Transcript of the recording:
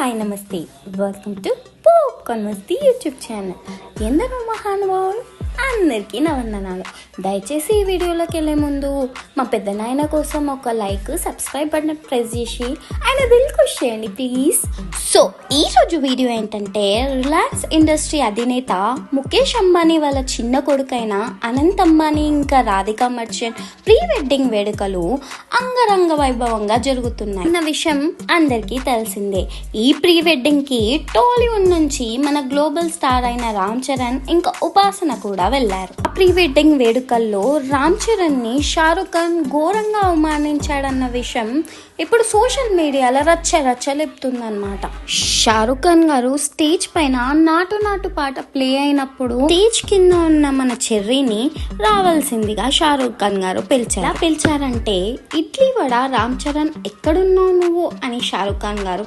Hi నమస్తే, welcome to popcorn Masti YouTube channel. ఎందరో మహానుభావులు అందరికీ నా వందనాలు. దయచేసి ఈ వీడియోలోకి వెళ్ళే ముందు మా పెద్ద నాయన కోసం ఒక లైక్, సబ్స్క్రైబ్ బటన్ ప్రెస్ చేసి ఆయన దిల్ ఖుష్ చేయండి ప్లీజ్. సో ఈరోజు వీడియో ఏంటంటే, రిలయన్స్ ఇండస్ట్రీ అధినేత ముఖేష్ అంబానీ వాళ్ళ చిన్న కొడుకైన అనంత్ అంబానీ ఇంకా రాధికా మర్చెంట్ ప్రీ వెడ్డింగ్ వేడుకలు అంగరంగ వైభవంగా జరుగుతున్నాయి అన్న విషయం అందరికీ తెలిసిందే. ఈ ప్రీ వెడ్డింగ్ కి టాలీవుడ్ నుంచి మన గ్లోబల్ స్టార్ అయిన రామ్ చరణ్ ఇంకా ఉపాసన కూడా వెళ్లారు. ఆ ప్రీ వెడ్డింగ్ వేడుకల్లో రామ్ చరణ్ ని షారుఖ్ ఖాన్ ఘోరంగా అవమానించాడన్న విషయం ఇప్పుడు సోషల్ మీడియాలో రచ్చలేపుతుందన్నమాట. షారుఖ్ ఖాన్ గారు స్టేజ్ పైన నాటు నాటు పాట ప్లే అయినప్పుడు స్టేజ్ కింద ఉన్న మన చెర్రీని రావాల్సిందిగా షారుఖ్ ఖాన్ గారు పిలిచారంటే, ఇడ్లీ వడ రామ్ చరణ్ ఎక్కడున్నావు నువ్వు అని షారుఖ్ ఖాన్ గారు